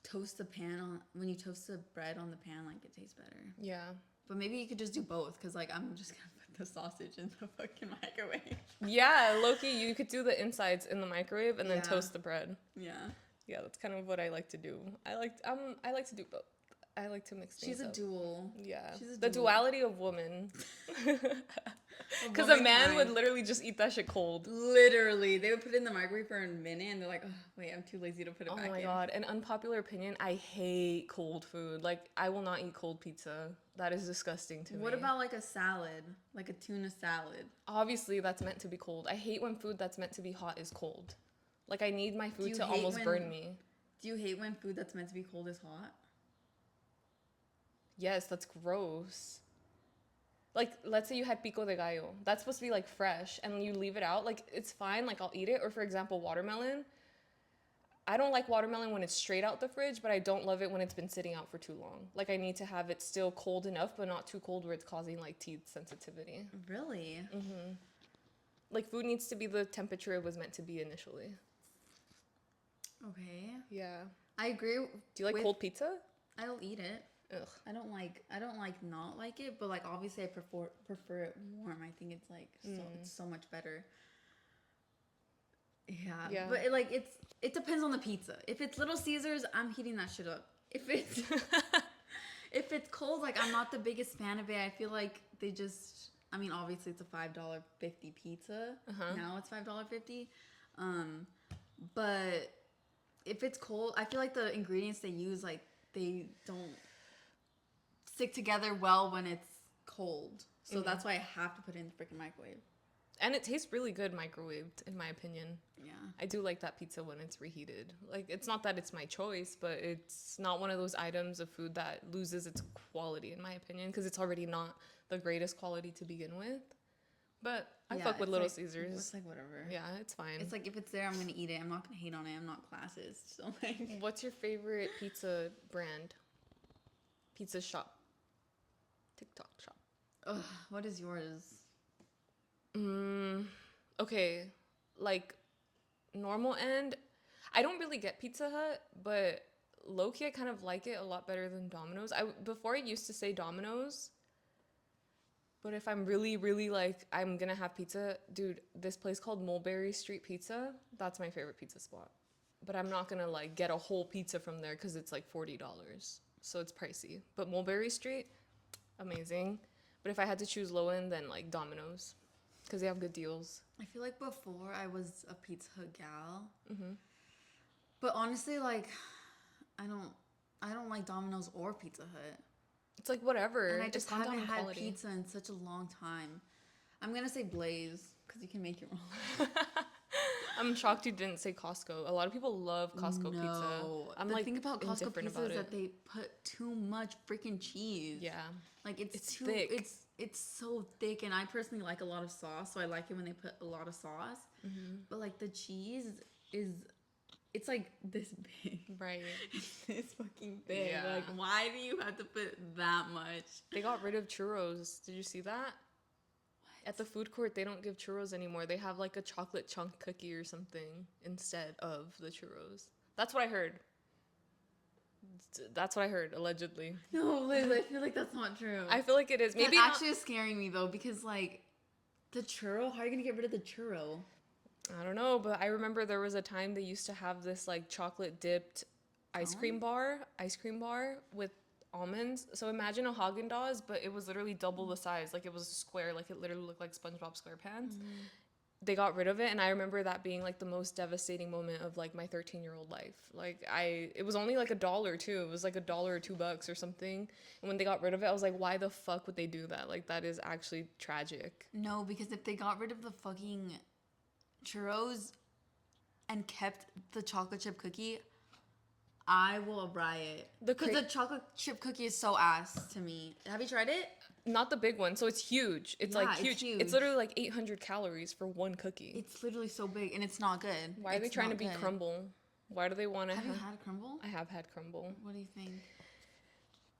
Speaker 2: toast the bread on the pan, like it tastes better.
Speaker 1: Yeah.
Speaker 2: But maybe you could just do both, because like I'm just gonna put the sausage in the fucking microwave.
Speaker 1: Yeah, Loki, you could do the insides in the microwave and then toast the bread.
Speaker 2: Yeah.
Speaker 1: Yeah, that's kind of what I like to do. I like to do both. I like to mix things up.
Speaker 2: She's a dual.
Speaker 1: Yeah.
Speaker 2: She's a
Speaker 1: the
Speaker 2: dual.
Speaker 1: duality of woman. Because a man would literally just eat that shit cold.
Speaker 2: Literally. They would put it in the microwave for a minute and they're like, oh, wait, I'm too lazy to put it back in.
Speaker 1: Oh my god. An unpopular opinion, I hate cold food. Like, I will not eat cold pizza. That is disgusting to me.
Speaker 2: What about like a salad? Like a tuna salad?
Speaker 1: Obviously, that's meant to be cold. I hate when food that's meant to be hot is cold. Like, I need my food to almost burn me.
Speaker 2: Do you hate when food that's meant to be cold is hot?
Speaker 1: Yes, that's gross. Like, let's say you had pico de gallo. That's supposed to be, like, fresh, and you leave it out. Like, it's fine. Like, I'll eat it. Or, for example, watermelon. I don't like watermelon when it's straight out the fridge, but I don't love it when it's been sitting out for too long. Like, I need to have it still cold enough, but not too cold where it's causing, like, teeth sensitivity.
Speaker 2: Really?
Speaker 1: Mm-hmm. Like, food needs to be the temperature it was meant to be initially.
Speaker 2: Okay.
Speaker 1: Yeah.
Speaker 2: I agree.
Speaker 1: Do you like cold pizza?
Speaker 2: I'll eat it.
Speaker 1: Ugh.
Speaker 2: I don't like not like it, but like obviously I prefer it warm. I think it's like it's so much better. Yeah,
Speaker 1: Yeah.
Speaker 2: but it depends on the pizza. If it's Little Caesars, I'm heating that shit up. If it's if it's cold, like I'm not the biggest fan of it. I feel like they just. I mean, obviously it's a $5.50 pizza. Now it's $5.50, but if it's cold, I feel like the ingredients they use like they don't stick together well when it's cold. So that's why I have to put it in the freaking microwave.
Speaker 1: And it tastes really good microwaved, in my opinion.
Speaker 2: Yeah.
Speaker 1: I do like that pizza when it's reheated. Like, it's not that it's my choice, but it's not one of those items of food that loses its quality, in my opinion, because it's already not the greatest quality to begin with. But I fuck with Little Caesars.
Speaker 2: It's like whatever.
Speaker 1: Yeah, it's fine.
Speaker 2: It's like if it's there, I'm gonna eat it. I'm not gonna hate on it. I'm not classist. So like,
Speaker 1: What's your favorite pizza brand? Pizza shop. TikTok shop.
Speaker 2: ugh, what is yours?
Speaker 1: Okay, like normal end. I don't really get Pizza Hut, but low-key I kind of like it a lot better than Domino's. Before I used to say Domino's, but if I'm really, really like I'm gonna have pizza, dude, this place called Mulberry Street Pizza, that's my favorite pizza spot. But I'm not gonna like get a whole pizza from there because it's like $40, so it's pricey. But Mulberry Street, amazing. But if I had to choose low end, then like Domino's, because they have good deals.
Speaker 2: I feel like before I was a Pizza Hut gal, but honestly, like, I don't like Domino's or Pizza Hut.
Speaker 1: It's like whatever.
Speaker 2: And I just
Speaker 1: Depends
Speaker 2: haven't
Speaker 1: on
Speaker 2: had
Speaker 1: quality.
Speaker 2: pizza in such a long time. I'm gonna say Blaze because you can make your own.
Speaker 1: I'm shocked you didn't say Costco. A lot of people love Costco pizza. I'm
Speaker 2: the
Speaker 1: like
Speaker 2: thing about Costco
Speaker 1: indifferent
Speaker 2: pizza
Speaker 1: about
Speaker 2: is
Speaker 1: it.
Speaker 2: that they put too much freaking cheese.
Speaker 1: Yeah.
Speaker 2: Like it's too
Speaker 1: thick.
Speaker 2: it's so thick, and I personally like a lot of sauce, so I like it when they put a lot of sauce. But like the cheese is, it's like this big.
Speaker 1: Right.
Speaker 2: It's fucking big.
Speaker 1: Yeah.
Speaker 2: Like, why do you have to put that much?
Speaker 1: They got rid of churros. Did you see that? At the food court, they don't give churros anymore. They have like a chocolate chunk cookie or something instead of the churros. That's what I heard. That's what I heard, allegedly.
Speaker 2: No, Liz, I feel like that's not true.
Speaker 1: I feel like it is. Maybe
Speaker 2: that actually is scaring me though, because like the churro, how are you gonna get rid of the churro?
Speaker 1: I don't know, but I remember there was a time they used to have this like chocolate dipped ice cream bar with almonds. So imagine a Haagen-Dazs, but it was literally double the size. Like it was a square, like it literally looked like SpongeBob SquarePants. They got rid of it, and I remember that being like the most devastating moment of like my 13-year-old life. Like it was only like $1 too. It was like $1 or $2 or something. And when they got rid of it, I was like, why the fuck would they do that? Like that is actually tragic.
Speaker 2: No, because if they got rid of the fucking churros and kept the chocolate chip cookie, I will riot. Because the chocolate chip cookie is so ass to me. Have you tried it?
Speaker 1: Not the big one, so it's huge. It's like huge. It's literally like 800 calories for one cookie.
Speaker 2: It's literally so big, and it's not good.
Speaker 1: Why are they trying to be crumble? Why do they want to
Speaker 2: Have you had crumble?
Speaker 1: I have had crumble.
Speaker 2: What do you think?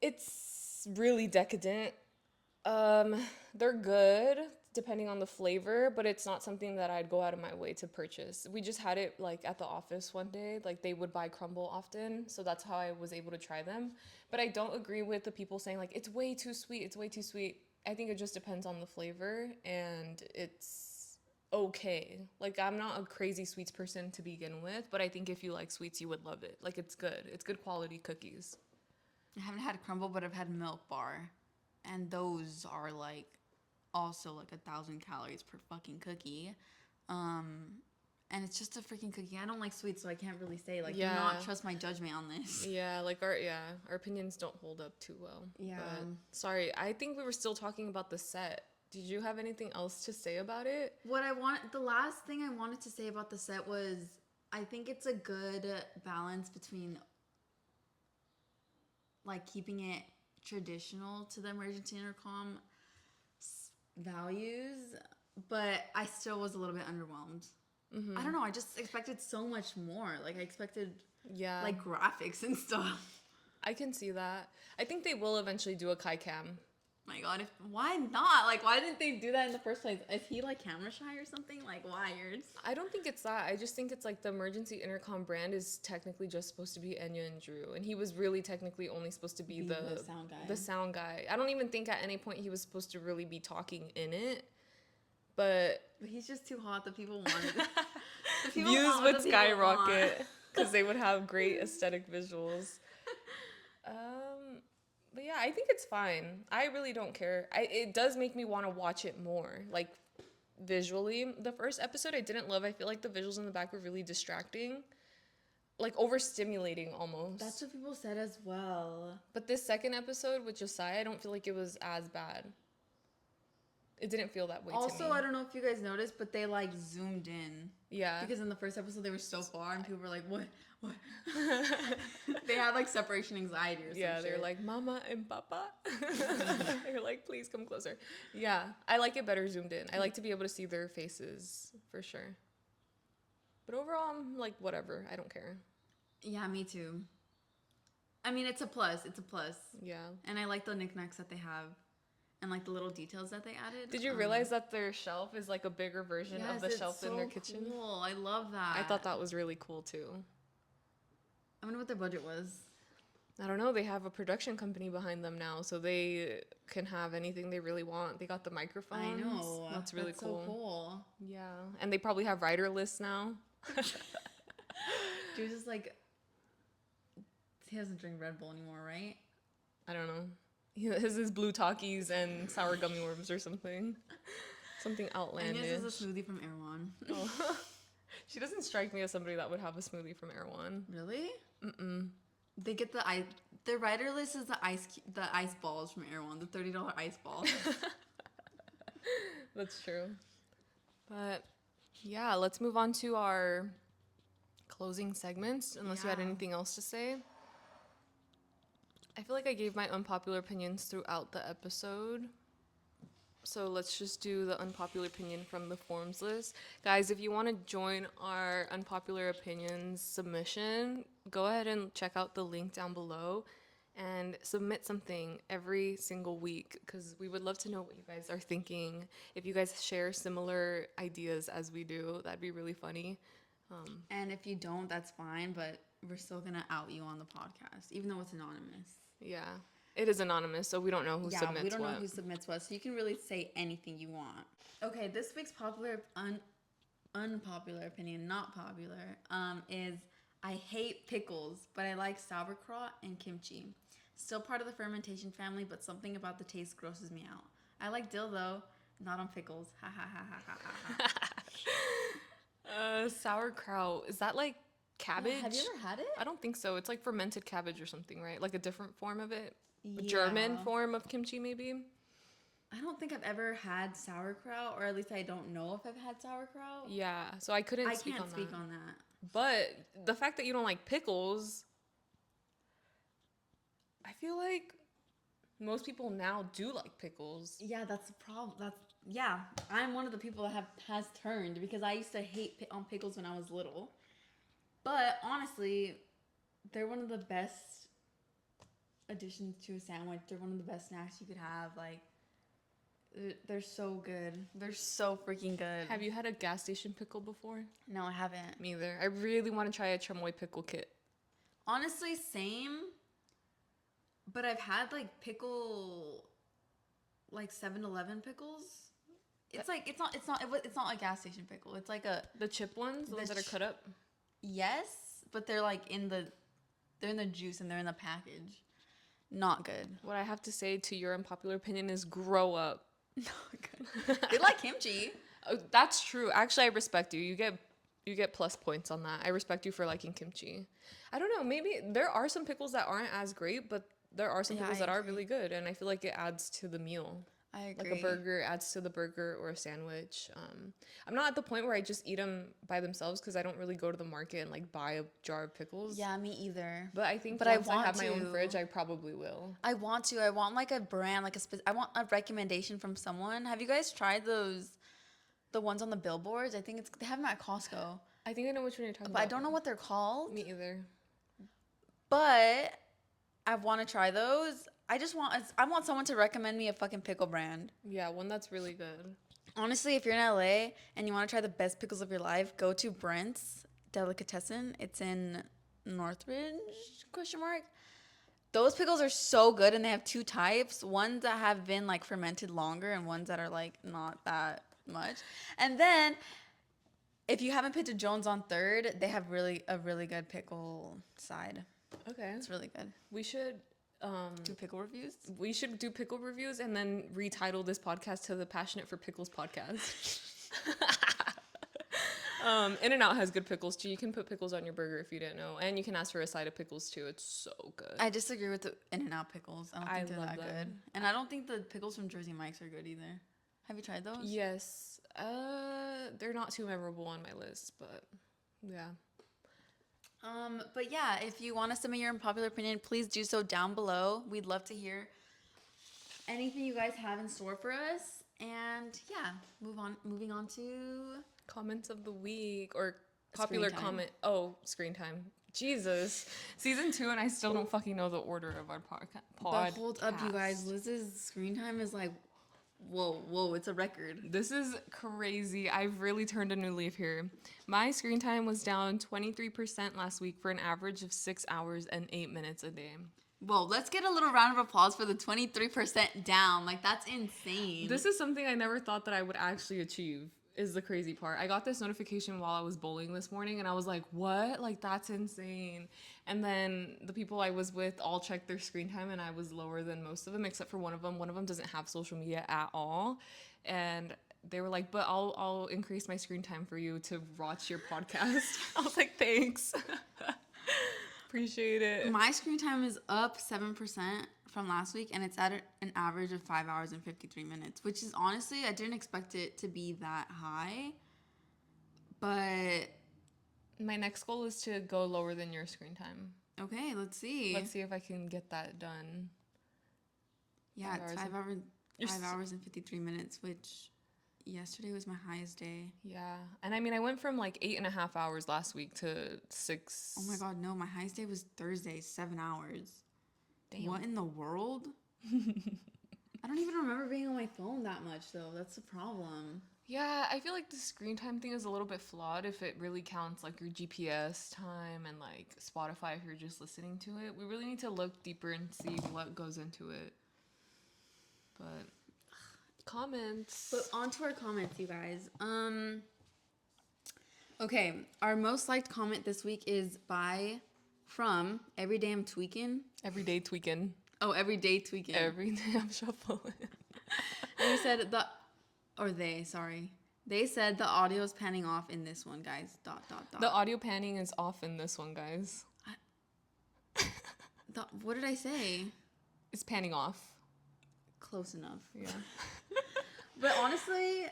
Speaker 1: It's really decadent. They're good depending on the flavor, but it's not something that I'd go out of my way to purchase. We just had it like at the office one day. Like they would buy crumble often, so that's how I was able to try them. But I don't agree with the people saying like it's way too sweet. It's way too sweet. I think it just depends on the flavor, and it's okay. Like I'm not a crazy sweets person to begin with, but I think if you like sweets, you would love it. Like it's good. It's good quality cookies.
Speaker 2: I haven't had crumble, but I've had Milk Bar, and those are like also like 1,000 calories per fucking cookie. And it's just a freaking cookie. I don't like sweets, so I can't really say like do not trust my judgment on this.
Speaker 1: Yeah, like our opinions don't hold up too well.
Speaker 2: Yeah.
Speaker 1: But, sorry, I think we were still talking about the set. Did you have anything else to say about it?
Speaker 2: The last thing I wanted to say about the set was I think it's a good balance between like keeping it traditional to the emergency intercom values, but I still was a little bit underwhelmed. I don't know. I just expected so much more. Like I expected, like graphics and stuff.
Speaker 1: I can see that. I think they will eventually do a Kai Cam.
Speaker 2: My God, why not? Like, why didn't they do that in the first place? Is he like camera shy or something? Like, why?
Speaker 1: I don't think it's that. I just think it's like the emergency intercom brand is technically just supposed to be Enya and Drew, and he was really technically only supposed to be
Speaker 2: The sound guy.
Speaker 1: the sound guy. I don't even think at any point he was supposed to really be talking in it, but
Speaker 2: But he's just too hot. The people want it. The people
Speaker 1: views
Speaker 2: want what
Speaker 1: would
Speaker 2: the people
Speaker 1: skyrocket
Speaker 2: want.
Speaker 1: because they would have great aesthetic visuals. But yeah, I think it's fine. I really don't care. It does make me want to watch it more. Like visually, the first episode I didn't love. I feel like the visuals in the back were really distracting, like overstimulating almost.
Speaker 2: That's what people said as well.
Speaker 1: But this second episode with Josiah, I don't feel like it was as bad. It didn't feel that way to me.
Speaker 2: Also, I don't know if you guys noticed, but they like zoomed in.
Speaker 1: Yeah.
Speaker 2: Because in the first episode they were so far, and people were like, "What? What?" They had like separation anxiety or something.
Speaker 1: Yeah, they're like Mama and Papa. They're like, please come closer. Yeah, I like it better zoomed in. I like to be able to see their faces for sure. But overall, I'm like, whatever. I don't care.
Speaker 2: Yeah, me too. I mean, it's a plus. It's a plus.
Speaker 1: Yeah.
Speaker 2: And I like the knickknacks that they have. And like the little details that they added.
Speaker 1: Did you realize that their shelf is like a bigger version of the shelf in their kitchen?
Speaker 2: Cool. I love that.
Speaker 1: I thought that was really cool too.
Speaker 2: I wonder what their budget was.
Speaker 1: I don't know. They have a production company behind them now, so they can have anything they really want. They got the microphones.
Speaker 2: I know.
Speaker 1: That's really cool.
Speaker 2: So cool.
Speaker 1: Yeah, and they probably have writer lists now.
Speaker 2: Dude is like, he doesn't drink Red Bull anymore, right?
Speaker 1: I don't know. His is blue Takis and sour gummy worms or something. Something outlandish.
Speaker 2: And his is a smoothie from Erewhon.
Speaker 1: Oh. She doesn't strike me as somebody that would have a smoothie from Erewhon.
Speaker 2: Really? Mm-mm. They get the writer list is the ice balls from Erewhon, the $30 ice balls.
Speaker 1: That's true. But yeah, let's move on to our closing segments, unless you had anything else to say. I feel like I gave my unpopular opinions throughout the episode. So let's just do the unpopular opinion from the forms list. Guys, if you want to join our unpopular opinions submission, go ahead and check out the link down below and submit something every single week because we would love to know what you guys are thinking. If you guys share similar ideas as we do, that'd be really funny.
Speaker 2: And if you don't, that's fine, but we're still going to out you on the podcast, even though it's anonymous.
Speaker 1: Yeah. It is anonymous, so we don't know who submits what.
Speaker 2: Yeah, we don't know who submits what, so you can really say anything you want. Okay, this week's unpopular opinion, not popular, is I hate pickles, but I like sauerkraut and kimchi. Still part of the fermentation family, but something about the taste grosses me out. I like dill, though, not on pickles. Ha ha ha ha ha ha ha.
Speaker 1: Sauerkraut, is that like cabbage?
Speaker 2: Have you ever had it?
Speaker 1: I don't think so. It's like fermented cabbage or something, right? Like a different form of it? A
Speaker 2: Yeah.
Speaker 1: German form of kimchi, maybe?
Speaker 2: I don't think I've ever had sauerkraut, or at least I don't know if I've had sauerkraut.
Speaker 1: Yeah, so I couldn't
Speaker 2: I
Speaker 1: speak
Speaker 2: can't
Speaker 1: on
Speaker 2: speak
Speaker 1: that.
Speaker 2: on that.
Speaker 1: But the fact that you don't like pickles, I feel like most people now do like pickles.
Speaker 2: Yeah, that's the problem. I'm one of the people that has turned because I used to hate on pickles when I was little. But honestly, they're one of the best additions to a sandwich. They're one of the best snacks you could have. Like, they're so good. They're so freaking good.
Speaker 1: Have you had a gas station pickle before?
Speaker 2: No, I haven't.
Speaker 1: Me either. I really want to try a chamoy pickle kit.
Speaker 2: Honestly, same. But I've had like pickle, like 7-Eleven pickles. It's like it's not a gas station pickle. It's like
Speaker 1: the chip ones, the ones that are cut up.
Speaker 2: Yes, but they're like in the juice and they're in the package. Not good.
Speaker 1: What I have to say to your unpopular opinion is grow up.
Speaker 2: Not good. They like kimchi.
Speaker 1: Oh, that's true. Actually, I respect you. You get plus points on that. I respect you for liking kimchi. I don't know. Maybe there are some pickles that aren't as great, but there are some pickles that are really good, and I feel like it adds to the meal.
Speaker 2: I agree.
Speaker 1: Like a burger adds to the burger or a sandwich. I'm not at the point where I just eat them by themselves because I don't really go to the market and like buy a jar of pickles.
Speaker 2: Yeah, me either.
Speaker 1: But I think once I have my own fridge, I probably will.
Speaker 2: I want like a brand, like I want a recommendation from someone. Have you guys tried the ones on the billboards? I think they have them at Costco.
Speaker 1: I think I know which one you're talking
Speaker 2: But
Speaker 1: about.
Speaker 2: I don't know what they're called.
Speaker 1: Me either.
Speaker 2: But I want to try those. I want someone to recommend me a fucking pickle brand.
Speaker 1: Yeah, one that's really good.
Speaker 2: Honestly, if you're in LA and you want to try the best pickles of your life, go to Brent's Delicatessen. It's in Northridge? Question mark. Those pickles are so good, and they have two types. Ones that have been like fermented longer, and ones that are like not that much. And then, if you haven't been to Jones on Third, they have a really good pickle side.
Speaker 1: Okay.
Speaker 2: It's really good.
Speaker 1: We should
Speaker 2: Do pickle reviews.
Speaker 1: we should do pickle reviews and then retitle this podcast to the Passionate for Pickles podcast. In-N-Out has good pickles too. You can put pickles on your burger if you didn't know, and you can ask for a side of pickles too. It's so good.
Speaker 2: I disagree with the In-N-Out pickles. I don't think they're
Speaker 1: love
Speaker 2: that
Speaker 1: them.
Speaker 2: good. And I don't think the pickles from Jersey Mike's are good either. Have you tried those?
Speaker 1: Yes. They're not too memorable on my list, but yeah.
Speaker 2: But yeah, if you want to submit your unpopular opinion, please do so down below. We'd love to hear anything you guys have in store for us. And yeah, moving on to
Speaker 1: Comments of the week or popular
Speaker 2: Screen time.
Speaker 1: comment. Oh, screen time. Jesus. Season 2 and I still don't fucking know the order of our podcast.
Speaker 2: But hold up, you guys. Liz's screen time is like, whoa, it's a record.
Speaker 1: This is crazy. I've really turned a new leaf here. My screen time was down 23% last week for an average of 6 hours and 8 minutes a day.
Speaker 2: Whoa, let's get a little round of applause for the 23% down. Like, that's insane.
Speaker 1: This is something I never thought that I would actually achieve, is the crazy part. I got this notification while I was bowling this morning and I was like, what? Like, that's insane. And then the people I was with all checked their screen time and I was lower than most of them except for one of them. One of them doesn't have social media at all. And they were like, but I'll increase my screen time for you to watch your podcast. I was like, thanks. Appreciate it.
Speaker 2: My screen time is up 7% from last week, and it's at an average of 5 hours and 53 minutes, which is honestly, I didn't expect it to be that high. But
Speaker 1: My next goal is to go lower than your screen time.
Speaker 2: okay, let's see.
Speaker 1: Let's see if I can get that done.
Speaker 2: Yeah,
Speaker 1: 5
Speaker 2: it's
Speaker 1: hours
Speaker 2: 5 hours and 53 minutes, which yesterday was my highest day.
Speaker 1: Yeah. And I mean, I went from like 8.5 hours last week to 6.
Speaker 2: Oh my god, no, my highest day was Thursday, 7 hours.
Speaker 1: Damn.
Speaker 2: What in the world? I don't even remember being on my phone that much, though. That's the problem.
Speaker 1: Yeah, I feel like the screen time thing is a little bit flawed if it really counts like your GPS time and like Spotify if you're just listening to it. We really need to look deeper and see what goes into it. But comments.
Speaker 2: But on to our comments, you guys. Okay, our most liked comment this week is from Everyday I'm Tweaking.
Speaker 1: Everyday tweaking.
Speaker 2: Oh, Everyday Tweaking.
Speaker 1: Every day I'm shuffling.
Speaker 2: And he said they said the audio is panning off in this one, guys. ...
Speaker 1: The audio panning is off in this one, guys.
Speaker 2: What did I say?
Speaker 1: It's panning off.
Speaker 2: Close enough.
Speaker 1: Yeah.
Speaker 2: But honestly,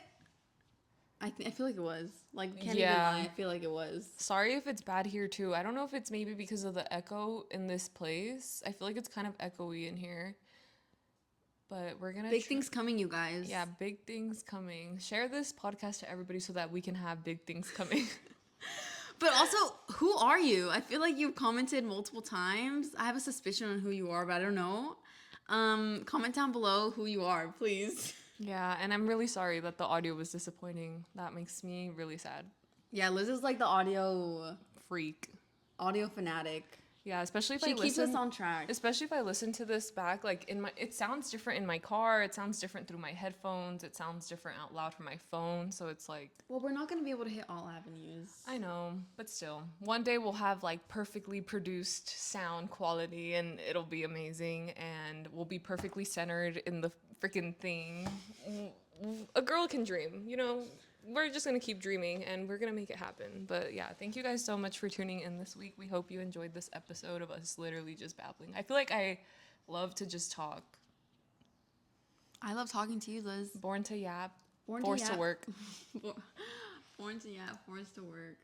Speaker 2: I feel like it was. Like, can't even
Speaker 1: Yeah.
Speaker 2: lie. I feel like it was.
Speaker 1: Sorry if it's bad here too. I don't know if it's maybe because of the echo in this place. I feel like it's kind of echoey in here. But we're gonna
Speaker 2: Big things coming, you guys.
Speaker 1: Yeah, big things coming. Share this podcast to everybody so that we can have big things coming.
Speaker 2: But also, who are you? I feel like you've commented multiple times. I have a suspicion on who you are, but I don't know. Comment down below who you are, please.
Speaker 1: Yeah, and I'm really sorry that the audio was disappointing. That makes me really sad.
Speaker 2: Yeah, Liz is like the audio fanatic.
Speaker 1: Yeah, especially if
Speaker 2: She
Speaker 1: I
Speaker 2: keeps
Speaker 1: listen.
Speaker 2: us on track.
Speaker 1: Especially if I listen to this back, like it sounds different in my car. It sounds different through my headphones. It sounds different out loud from my phone. So it's like,
Speaker 2: Well, we're not going to be able to hit all avenues.
Speaker 1: I know, but still, one day we'll have like perfectly produced sound quality, and it'll be amazing, and we'll be perfectly centered in the freaking thing. A girl can dream, you know. We're just gonna keep dreaming, and we're gonna make it happen. But yeah, thank you guys so much for tuning in this week. We hope you enjoyed this episode of us literally just babbling. I feel like I love to just talk.
Speaker 2: I love talking to you, Liz.
Speaker 1: Born to yap,
Speaker 2: Born
Speaker 1: forced to
Speaker 2: yap.
Speaker 1: work.
Speaker 2: Born to yap, forced to work.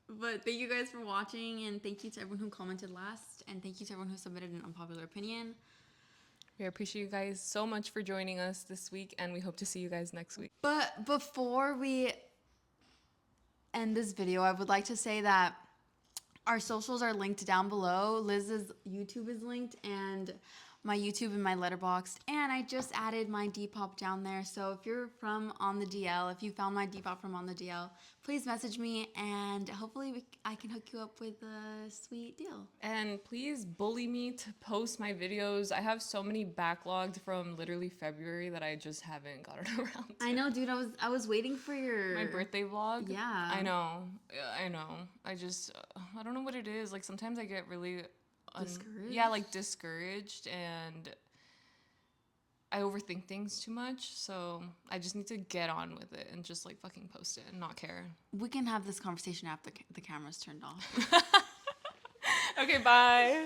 Speaker 2: But thank you guys for watching, and thank you to everyone who commented last, and thank you to everyone who submitted an unpopular opinion.
Speaker 1: We appreciate you guys so much for joining us this week, and we hope to see you guys next week.
Speaker 2: But before we end this video, I would like to say that our socials are linked down below. Liz's YouTube is linked, and my YouTube and my Letterboxd, and I just added my Depop down there. So if you're from On the DL, if you found my Depop from On the DL, please message me, and hopefully I can hook you up with a sweet deal.
Speaker 1: And please bully me to post my videos. I have so many backlogged from literally February that I just haven't gotten around to.
Speaker 2: I know, dude. I was waiting for your
Speaker 1: My birthday vlog.
Speaker 2: Yeah.
Speaker 1: I know. I know. I just I don't know what it is. Like sometimes I get really
Speaker 2: Discouraged?
Speaker 1: Yeah, like discouraged, and I overthink things too much. So I just need to get on with it and just like fucking post it and not care.
Speaker 2: We can have this conversation after the camera's turned off.
Speaker 1: Okay, bye.